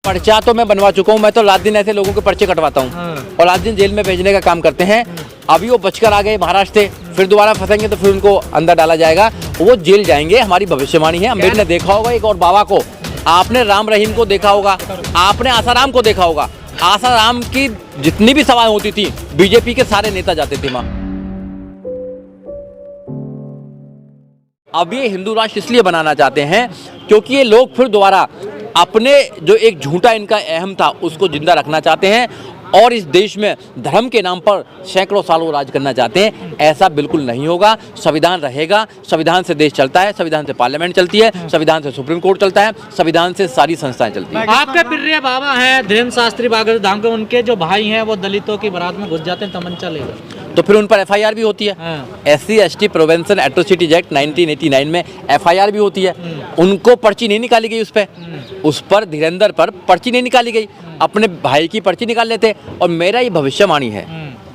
पर्चा तो मैं बनवा चुका हूँ। मैं तो रात दिन ऐसे लोगों के पर्चे कटवाता हूँ और रात दिन जेल में भेजने का काम करते हैं। अभी वो बचकर आ गए महाराष्ट्र से, फिर दोबारा फंसेंगे तो फिर उनको अंदर डाला जाएगा, वो जेल जाएंगे, हमारी भविष्यवाणी है। अम्बेडकर ने देखा होगा एक और बाबा को, आपने राम रहीम को देखा होगा, आपने आसाराम को देखा होगा। आसाराम की जितनी भी सभाएं होती थी बीजेपी के सारे नेता जाते थे वहाँ। अब ये हिंदू राष्ट्र इसलिए बनाना चाहते हैं क्योंकि ये लोग फिर दोबारा अपने जो एक झूठा इनका अहम था उसको जिंदा रखना चाहते हैं और इस देश में धर्म के नाम पर सैकड़ों सालों राज करना चाहते हैं। ऐसा बिल्कुल नहीं होगा। संविधान रहेगा, संविधान से देश चलता है, संविधान से पार्लियामेंट चलती है, संविधान से सुप्रीम कोर्ट चलता है, संविधान से सारी संस्थाएं चलती हैं। आपके प्रिय बाबा हैं धीरेन्द्र शास्त्री बागेधाम के, उनके जो भाई हैं वो दलितों की बारात में घुस जाते हैं तमंचा लेकर, तो फिर उन पर एफआईआर भी होती है। SC/ST प्रिवेंशन एट्रोसिटीज एक्ट 1989 में एफआईआर भी होती है। उनको पर्ची नहीं निकाली गई उस पर धीरेन्द्र पर पर्ची नहीं निकाली गई, अपने भाई की पर्ची निकाल लेते। और मेरा ये भविष्यवाणी है,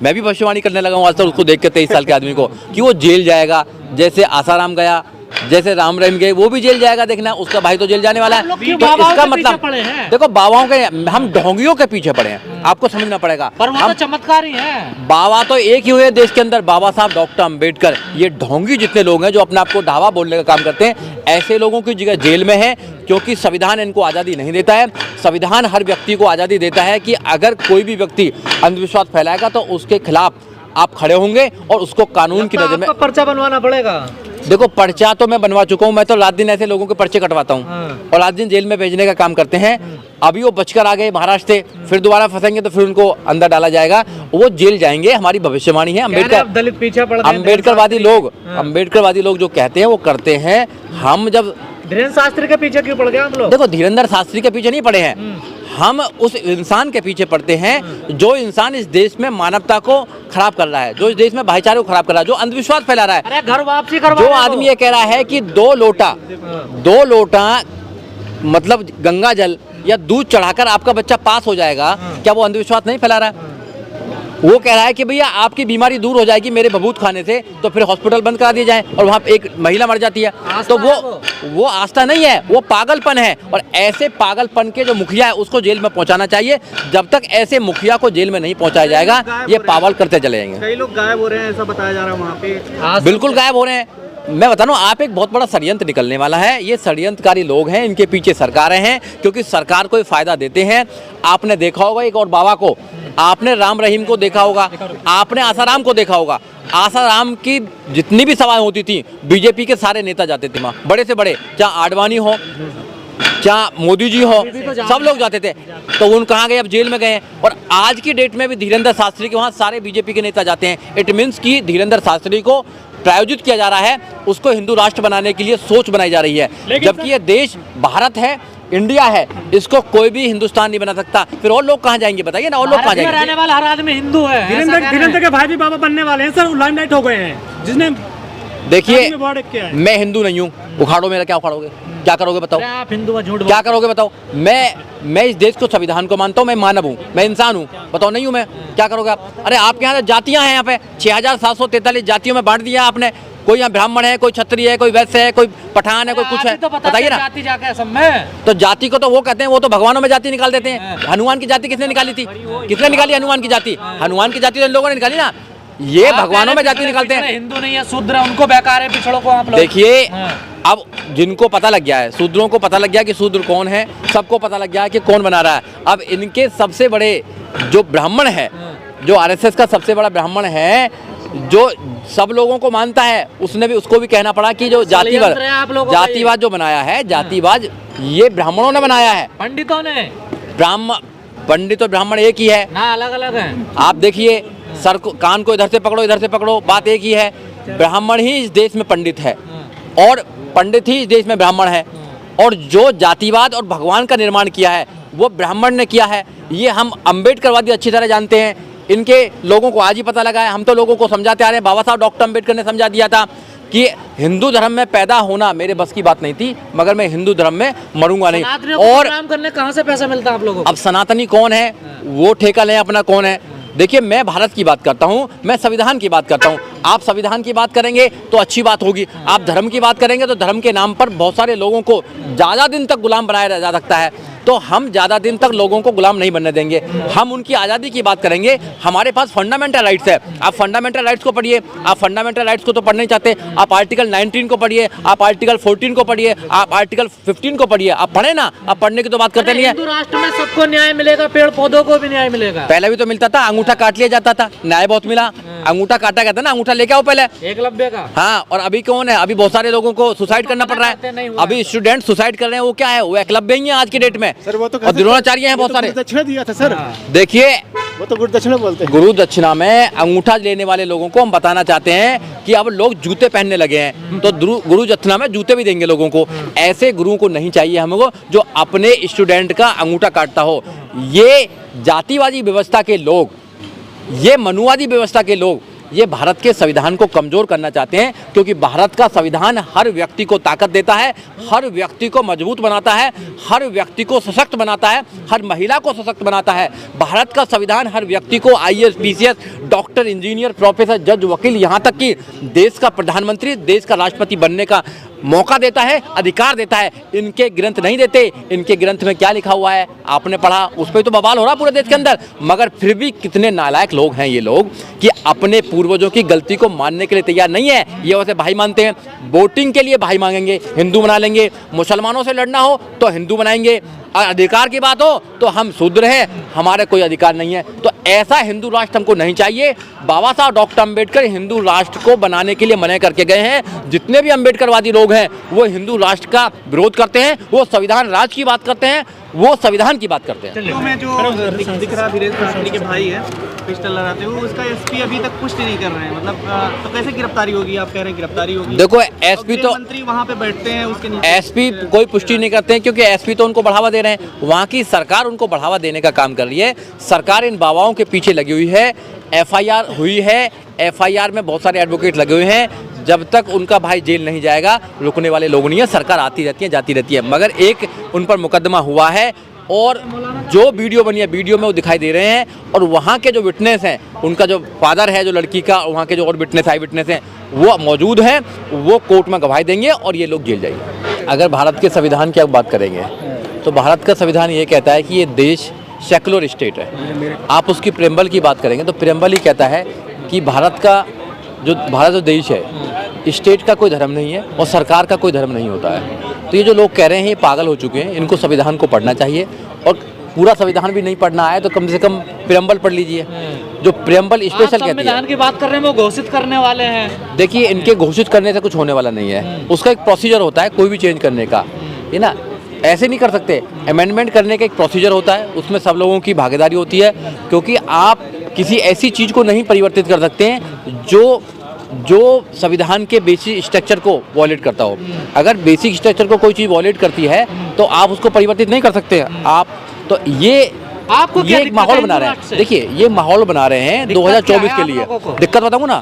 मैं भी भविष्यवाणी करने लगा हूँ आज तक उसको देख के 23 साल के आदमी को, कि वो जेल जाएगा। जैसे आसाराम गया, जैसे राम रहीम गए, वो भी जेल जाएगा। देखना उसका भाई तो जेल जाने वाला है। तो इसका मतलब देखो, बाबाओं के हम ढोंगियों के पीछे पड़े हैं, आपको समझना पड़ेगा। पर वो तो चमत्कारी हैं। बाबा तो एक ही हुए देश के अंदर, बाबा साहब डॉक्टर अंबेडकर। ये ढोंगी जितने लोग हैं जो अपने आप को ढावा बोलने का काम करते हैं, ऐसे लोगों की जगह जेल में है, क्योंकि संविधान इनको आज़ादी नहीं देता है। संविधान हर व्यक्ति को आज़ादी देता है कि अगर कोई भी व्यक्ति अंधविश्वास फैलाएगा तो उसके खिलाफ आप खड़े होंगे और उसको कानून की नज़र में पर्चा बनवाना पड़ेगा। देखो, पर्चा तो मैं बनवा चुका हूँ। मैं तो रात दिन ऐसे लोगों के पर्चे कटवाता हूँ और रात दिन जेल में भेजने का काम करते हैं। अभी वो बचकर आ गए महाराष्ट्र से, फिर दोबारा फंसेंगे तो फिर उनको अंदर डाला जाएगा, वो जेल जाएंगे, हमारी भविष्यवाणी है। अम्बेडकरवादी लोग जो कहते हैं वो करते हैं। हम जब धीरेन्द्र शास्त्री के पीछे क्यों पड़ गए हम लोग? देखो, धीरेन्द्र शास्त्री के पीछे नहीं पड़े हैं, हम उस इंसान के पीछे पड़ते हैं जो इंसान इस देश में मानवता को खराब कर रहा है, जो इस देश में भाईचारे को खराब कर रहा है, जो अंधविश्वास फैला रहा है। अरे घर वापसी करवा, जो आदमी ये कह रहा है कि 2 लोटा मतलब गंगा जल या दूध चढ़ाकर आपका बच्चा पास हो जाएगा, क्या वो अंधविश्वास नहीं फैला रहा है? वो कह रहा है कि भैया आपकी बीमारी दूर हो जाएगी मेरे बबूत खाने से, तो फिर हॉस्पिटल बंद करा दिए जाए और वहाँ एक महिला मर जाती है। तो वो आस्था नहीं है, वो पागलपन है। और ऐसे पागलपन के जो मुखिया है उसको जेल में पहुंचाना चाहिए। जब तक ऐसे मुखिया को जेल में नहीं पहुंचाया जाएगा, ये पागल करते चले जाएंगे। कई लोग गायब हो रहे हैं, ऐसा बताया जा रहा है वहाँ पे। बिल्कुल गायब हो रहे हैं। मैं बता रहा हूँ, आप एक बहुत बड़ा षड्यंत्र निकलने वाला है। ये षड्यंत्रकारी लोग हैं, इनके पीछे सरकारें हैं, क्योंकि सरकार को फायदा देते हैं। आपने देखा होगा एक और बाबा को, आपने राम रहीम को देखा होगा, आपने आसाराम को देखा होगा। आसाराम की जितनी भी सभाएं होती थी बीजेपी के सारे नेता जाते थे वहाँ, बड़े से बड़े, चाहे आडवाणी हो, चाहे मोदी जी हो, सब लोग जाते थे। तो उन कहाँ गए? अब जेल में गए। और आज की डेट में भी धीरेन्द्र शास्त्री के वहाँ सारे बीजेपी के नेता जाते हैं। इट मीन्स कि धीरेन्द्र शास्त्री को प्रायोजित किया जा रहा है, उसको हिंदू राष्ट्र बनाने के लिए सोच बनाई जा रही है। जबकि ये देश भारत है, इंडिया है, इसको कोई भी हिंदुस्तान नहीं बना सकता। फिर और लोग कहाँ जाएंगे बताइए ना? और लोग कहाँ जाएंगे? रहने वाला हर आदमी हिंदू है। धीरेन्द्र के भाई भी बाबा बनने वाले हैं सर, लाइमलाइट हो गए हैं। जिसने देखिए, मैं हिंदू नहीं हूँ, उखाड़ो मेरा। क्या उखाड़ोगे? क्या करोगे बताओ? आप हिंदू झूठ क्या करोगे बताओ? मैं इस देश को, संविधान को मानता हूँ, मैं मानव हूँ, मैं इंसान हूँ। बताओ नहीं हूँ मैं? क्या करोगे आप? अरे आपके यहाँ जातियाँ हैं, यहाँ पे 6743 जातियों में बांट दिया आपने। कोई यहाँ ब्राह्मण है, कोई क्षत्रिय है, कोई वैश्य है, कोई पठान है, कोई कुछ है, बताइए ना। जाति जाके सब में तो जाति को तो वो कहते हैं, वो तो भगवानों में जाति निकाल देते हैं। हनुमान की जाति किसने निकाली थी? किसने निकाली हनुमान की जाति? हनुमान की जाति तो इन लोगों ने निकाली ना। ये भगवानों में जाति निकालते हैं। हिंदू नहीं है, शूद्र, उनको बेकार है, पिछड़ों को आप लोग देखिए। अब जिनको पता लग गया है, शूद्रों को पता लग गया कि शूद्र कौन है, सबको पता लग गया है कि कौन बना रहा है। अब इनके सबसे बड़े जो ब्राह्मण है, जो RSS का सबसे बड़ा ब्राह्मण है, जो सब लोगों को मानता है, उसको भी कहना पड़ा कि जो जातिवाद जो बनाया है, जातिवाद ये ब्राह्मणों ने बनाया है, पंडितों ने। पंडित और ब्राह्मण एक ही है ना, अलग अलग है। आप देखिए, सर को, कान को इधर से पकड़ो, इधर से पकड़ो, बात एक ही है। ब्राह्मण ही इस देश में पंडित है और पंडित ही इस देश में ब्राह्मण है। और जो जातिवाद और भगवान का निर्माण किया है वो ब्राह्मण ने किया है। ये हम अम्बेडकरवादी अच्छी तरह जानते हैं। इनके लोगों को आज ही पता लगा है। हम तो लोगों को समझाते आ रहे हैं। बाबा साहब डॉक्टर अम्बेडकर ने समझा दिया था कि हिंदू धर्म में पैदा होना मेरे बस की बात नहीं थी, मगर मैं हिंदू धर्म में मरूंगा नहीं। और काम करने कहाँ से पैसा मिलता है आप लोगों को? अब सनातनी कौन है, वो ठेका लें अपना कौन है। देखिए, मैं भारत की बात करता हूँ, मैं संविधान की बात करता हूँ। आप संविधान की बात करेंगे तो अच्छी बात होगी, आप धर्म की बात करेंगे तो धर्म के नाम पर बहुत सारे लोगों को ज़्यादा दिन तक गुलाम बनाया जा सकता है। तो हम ज़्यादा दिन तक लोगों को गुलाम नहीं बनने देंगे। हम उनकी आज़ादी की बात करेंगे। हमारे पास फंडामेंटल राइट्स है। आप फंडामेंटल राइट्स को पढ़िए। आप फंडामेंटल राइट्स को तो पढ़ नहीं चाहते, आप आर्टिकल 19 को पढ़िए, आप आर्टिकल 14 को पढ़िए, आप आर्टिकल 15 को पढ़िए। आप पढ़े ना, आप पढ़ने की तो बात करते नहीं है। हिंदू राष्ट्र में सबको न्याय मिलेगा, पेड़ पौधों को भी न्याय मिलेगा। पहले भी तो मिलता था, अंगूठा काट लिया जाता था, न्याय बहुत मिला। अंगूठा काटा गया था ना, अंगूठा लेके आओ पहले। एकलव्य का। हाँ, और अभी कौन है? अभी बहुत सारे लोगों को सुसाइड करना पड़ रहा है। अभी स्टूडेंट सुसाइड कर रहे हैं, वो क्या है? वो एकलव्य ही है आज की डेट में। सर वो तो और द्रोणाचार्य हैं बहुत सारे। दक्षिणा दिया था सर, देखिए, वो तो गुरु दक्षिणा बोलते हैं। गुरु दक्षिणा में अंगूठा लेने वाले लोगों को हम बताना चाहते हैं कि अब लोग जूते पहनने लगे हैं, तो गुरु दक्षिणा में जूते भी देंगे लोगों को। ऐसे गुरु को नहीं चाहिए हमको जो अपने स्टूडेंट का अंगूठा काटता हो। ये जातिवादी व्यवस्था के लोग, ये मनुवादी व्यवस्था के लोग, ये भारत के संविधान को कमजोर करना चाहते हैं, क्योंकि भारत का संविधान हर व्यक्ति को ताकत देता है, हर व्यक्ति को मजबूत बनाता है, हर व्यक्ति को सशक्त बनाता है, हर महिला को सशक्त बनाता है। भारत का संविधान हर व्यक्ति को IAS, PCS, doctor, engineer, professor, जज, वकील, यहाँ तक कि देश का प्रधानमंत्री, देश का राष्ट्रपति बनने का मौका देता है, अधिकार देता है। इनके ग्रंथ नहीं देते। इनके ग्रंथ में क्या लिखा हुआ है आपने पढ़ा, उस पर तो बवाल हो रहा पूरे देश के अंदर। मगर फिर भी कितने नालायक लोग हैं ये लोग कि अपने पूर्वजों की गलती को मानने के लिए तैयार नहीं है। ये वैसे भाई मानते हैं, वोटिंग के लिए भाई मांगेंगे, हिंदू बना लेंगे। मुसलमानों से लड़ना हो तो हिंदू बनाएंगे, और अधिकार की बात हो तो हम शूद्र हैं, हमारे कोई अधिकार नहीं है। तो ऐसा हिंदू राष्ट्र हमको नहीं चाहिए। बाबा साहब डॉक्टर अंबेडकर हिंदू राष्ट्र को बनाने के लिए मना करके गए हैं। जितने भी अंबेडकरवादी लोग हैं वो हिंदू राष्ट्र का विरोध करते हैं, वो संविधान राज की बात करते हैं, वो संविधान की बात करते हैं। में जो दिख रहा धीरेन्द्र शास्त्री के भाई है पिस्टल लगाते हुए, उसका SP अभी तक पुष्टि नहीं कर रहे हैं। मतलब तो कैसे गिरफ्तारी होगी? आप कह रहे हैं गिरफ्तारी होगी। देखो, SP तो मंत्री वहाँ पे बैठते हैं, उसके नीचे SP कोई पुष्टि नहीं करते हैं, क्योंकि SP तो उनको बढ़ावा दे रहे हैं। वहाँ की सरकार उनको बढ़ावा देने का काम कर रही है। सरकार इन बाबाओं के पीछे लगी हुई है। FIR हुई है, FIR में बहुत सारे एडवोकेट लगे हुए हैं। जब तक उनका भाई जेल नहीं जाएगा, रुकने वाले लोग नहीं है। सरकार आती रहती है, जाती रहती है, मगर एक उन पर मुकदमा हुआ है। और जो वीडियो बनी है, वीडियो में वो दिखाई दे रहे हैं। और वहाँ के जो विटनेस हैं, उनका जो फादर है जो लड़की का, वहाँ के जो और विटनेस, आई विटनेस हैं, वो मौजूद हैं। वो कोर्ट में गवाही देंगे और ये लोग जेल जाएंगे। अगर भारत के संविधान की आप बात करेंगे तो भारत का संविधान ये कहता है कि ये देश सेकुलर स्टेट है। आप उसकी प्रेम्बल की बात करेंगे तो प्रेम्बल ही कहता है कि भारत जो देश है, स्टेट का कोई धर्म नहीं है और सरकार का कोई धर्म नहीं होता है। तो ये जो लोग कह रहे हैं ये पागल हो चुके हैं। इनको संविधान को पढ़ना चाहिए, और पूरा संविधान भी नहीं पढ़ना है तो कम से कम प्रेम्बल पढ़ लीजिए, जो प्रेम्बल स्पेशल कहती है। संविधान की बात कर रहे हैं, वो घोषित करने वाले हैं। देखिए, इनके घोषित करने से कुछ होने वाला नहीं है। उसका एक प्रोसीजर होता है कोई भी चेंज करने का, है ना। ऐसे नहीं कर सकते। अमेंडमेंट करने का एक प्रोसीजर होता है, उसमें सब लोगों की भागीदारी होती है, क्योंकि आप किसी ऐसी चीज़ को नहीं परिवर्तित कर सकते हैं जो संविधान के बेसिक स्ट्रक्चर को वॉयलेट करता हो। अगर बेसिक स्ट्रक्चर को कोई चीज़ वॉयलेट करती है तो आप उसको परिवर्तित नहीं कर सकते। आप तो ये एक माहौल बना रहे हैं। देखिए, ये माहौल बना रहे हैं 2024 के लिए। दिक्कत बताऊँ ना,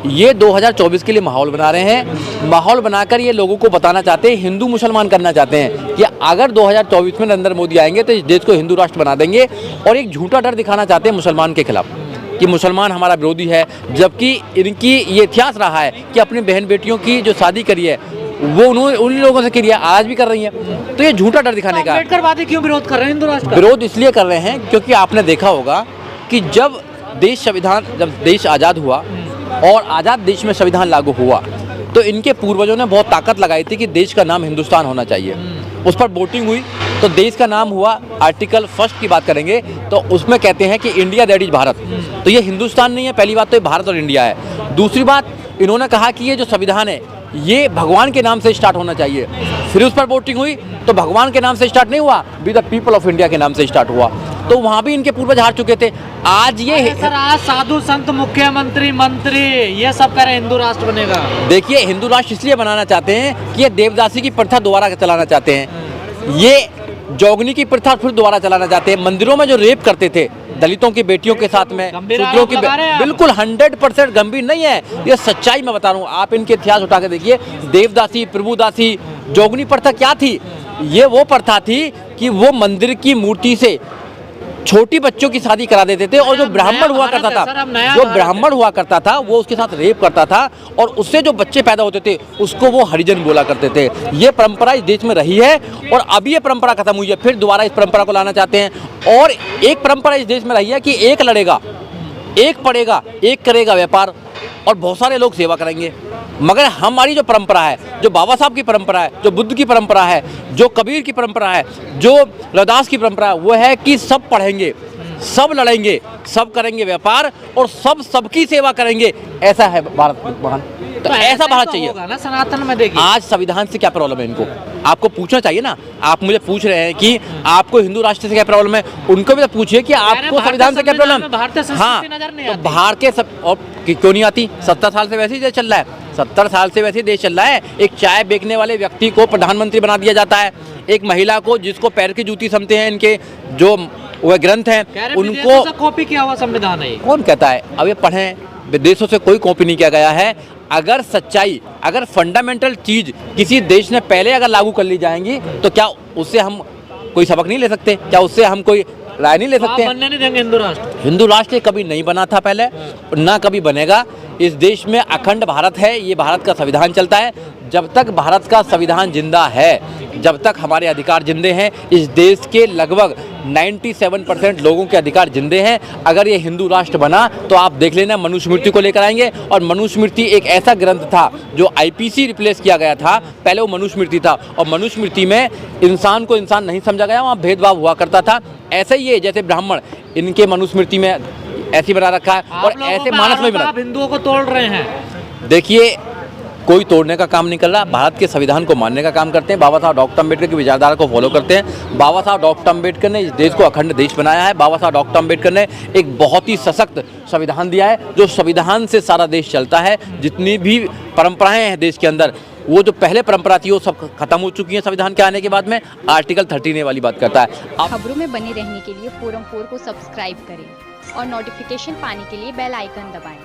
ये 2024 के लिए माहौल बना रहे हैं। माहौल बनाकर ये लोगों को बताना चाहते हैं, हिंदू मुसलमान करना चाहते हैं कि अगर 2024 में नरेंद्र मोदी आएंगे तो इस देश को हिंदू राष्ट्र बना देंगे। और एक झूठा डर दिखाना चाहते हैं मुसलमान के खिलाफ कि मुसलमान हमारा विरोधी है, जबकि इनकी ये इतिहास रहा है कि अपनी बहन बेटियों की जो शादी करी है वो उन लोगों से करी है, आज भी कर रही हैं। तो ये झूठा डर दिखाने का। अम्बेडकरवादी क्यों विरोध कर रहे हैं हिंदू राष्ट्र का? विरोध इसलिए कर रहे हैं क्योंकि आपने देखा होगा कि जब देश आज़ाद हुआ और आज़ाद देश में संविधान लागू हुआ तो इनके पूर्वजों ने बहुत ताकत लगाई थी कि देश का नाम हिंदुस्तान होना चाहिए। उस पर वोटिंग हुई तो देश का नाम हुआ। आर्टिकल 1 की बात करेंगे तो उसमें कहते हैं कि इंडिया दैट इज भारत। तो ये हिंदुस्तान नहीं है, पहली बात तो ये भारत और इंडिया है। दूसरी बात, इन्होंने कहा कि ये जो संविधान है ये भगवान के नाम से स्टार्ट होना चाहिए। फिर उस पर वोटिंग हुई तो भगवान के नाम से स्टार्ट नहीं हुआ, be the people of India के नाम से स्टार्ट हुआ। तो वहाँ भी इनके पूर्वज हार चुके थे। आज ये सर, आज साधु संत, मुख्यमंत्री, मंत्री ये सब कह रहे हैं हिंदू राष्ट्र बनेगा। देखिए, हिंदू राष्ट्र इसलिए बनाना चाहते हैं कि ये देवदासी की प्रथा दोबारा चलाना चाहते हैं, ये जोगनी की प्रथा फिर दोबारा चलाना चाहते हैं। मंदिरों में जो रेप करते थे दलितों की बेटियों के साथ में, शूद्रों की, बिल्कुल 100% गंभीर नहीं है, ये सच्चाई मैं बता रहा हूँ। आप इनके इतिहास उठा के देखिए, देवदासी, प्रभुदासी, जोगनी प्रथा क्या थी? ये वो प्रथा थी कि वो मंदिर की मूर्ति से छोटी बच्चों की शादी करा देते थे, और जो अब ब्राह्मण नया हुआ भारत करता है सर, अब नया था, जो भारत ब्राह्मण हुआ करता था वो उसके साथ रेप करता था, और उससे जो बच्चे पैदा होते थे उसको वो हरिजन बोला करते थे। ये परंपरा इस देश में रही है, और अभी ये परंपरा खत्म हुई है, फिर दोबारा इस परंपरा को लाना चाहते हैं। और एक परंपरा इस देश में रही है कि एक लड़ेगा, एक पढ़ेगा, एक करेगा व्यापार, और बहुत सारे लोग सेवा करेंगे। मगर हमारी जो परंपरा है, जो बाबा साहब की परंपरा है, जो बुद्ध की परंपरा है, जो कबीर की परंपरा है, जो रविदास की परंपरा है, वो है कि सब पढ़ेंगे, सब लड़ेंगे, सब करेंगे व्यापार, और सब सबकी सेवा करेंगे। ऐसा है भारत महान, तो ऐसा ही भारत तो चाहिए। होगा ना सनातन में। देखिए आज संविधान से क्या प्रॉब्लम है इनको, आपको पूछना चाहिए ना। आप मुझे पूछ रहे हैं कि आपको हिंदू राष्ट्र से क्या प्रॉब्लम है, उनको भी तो पूछिए कि आपको संविधान से क्या प्रॉब्लम। भारतीय संस्कृति नजर नहीं तो आती। बाहर के सब, और क्यों नहीं आती? 70 साल से वैसे ही देश चल रहा है, 70 साल से वैसे ही देश चल रहा है। एक चाय बेचने वाले व्यक्ति को प्रधानमंत्री बना दिया जाता है, एक महिला को जिसको पैर की जूती समझते हैं इनके जो वह ग्रंथ हैं उनको कॉपी किया हुआ संविधान है ये। कौन कहता है? अब ये पढ़ें, विदेशों से कोई कॉपी नहीं किया गया है। अगर सच्चाई, अगर फंडामेंटल चीज किसी देश ने पहले अगर लागू कर ली जाएंगी, तो क्या उससे हम कोई सबक नहीं ले सकते? क्या उससे हम कोई राय नहीं ले सकते? आप बनने नहीं देंगे हिंदू राष्ट्र। हिंदू राष्ट्र कभी नहीं बना था पहले, और ना कभी बनेगा। इस देश में अखंड भारत है, ये भारत का संविधान चलता है। जब तक भारत का संविधान जिंदा है, जब तक हमारे अधिकार जिंदे हैं, इस देश के लगभग 97% लोगों के अधिकार जिंदे हैं। अगर ये हिंदू राष्ट्र बना तो आप देख लेना, मनुस्मृति को लेकर आएंगे। और मनुस्मृति एक ऐसा ग्रंथ था जो आईपीसी रिप्लेस किया गया था, पहले वो मनुस्मृति था, और मनुस्मृति में इंसान को इंसान नहीं समझा गया, वहाँ भेदभाव हुआ करता था। ऐसे ही है जैसे ब्राह्मण, इनके मनुस्मृति में ऐसी बना रखा है, और ऐसे मानस में बना। आप हिंदुओं को तोड़ रहे हैं। देखिए, कोई तोड़ने का काम नहीं कर रहा, भारत के संविधान को मानने का काम करते हैं। बाबा साहब डॉक्टर अम्बेडकर की विचारधारा को फॉलो करते हैं। बाबा साहब डॉक्टर अम्बेडकर ने इस देश को अखंड देश बनाया है। बाबा साहब डॉक्टर अम्बेडकर ने एक बहुत ही सशक्त संविधान दिया है, जो संविधान से सारा देश चलता है। जितनी भी परंपराएं हैं देश के अंदर, वो जो पहले परंपरा थी वो सब खत्म हो चुकी है संविधान के आने के बाद में। आर्टिकल 13 वाली बात करता है। खबरों में बने रहने के लिए फोरम 4 को सब्सक्राइब करें और नोटिफिकेशन पाने के लिए बेल आइकन दबाएं।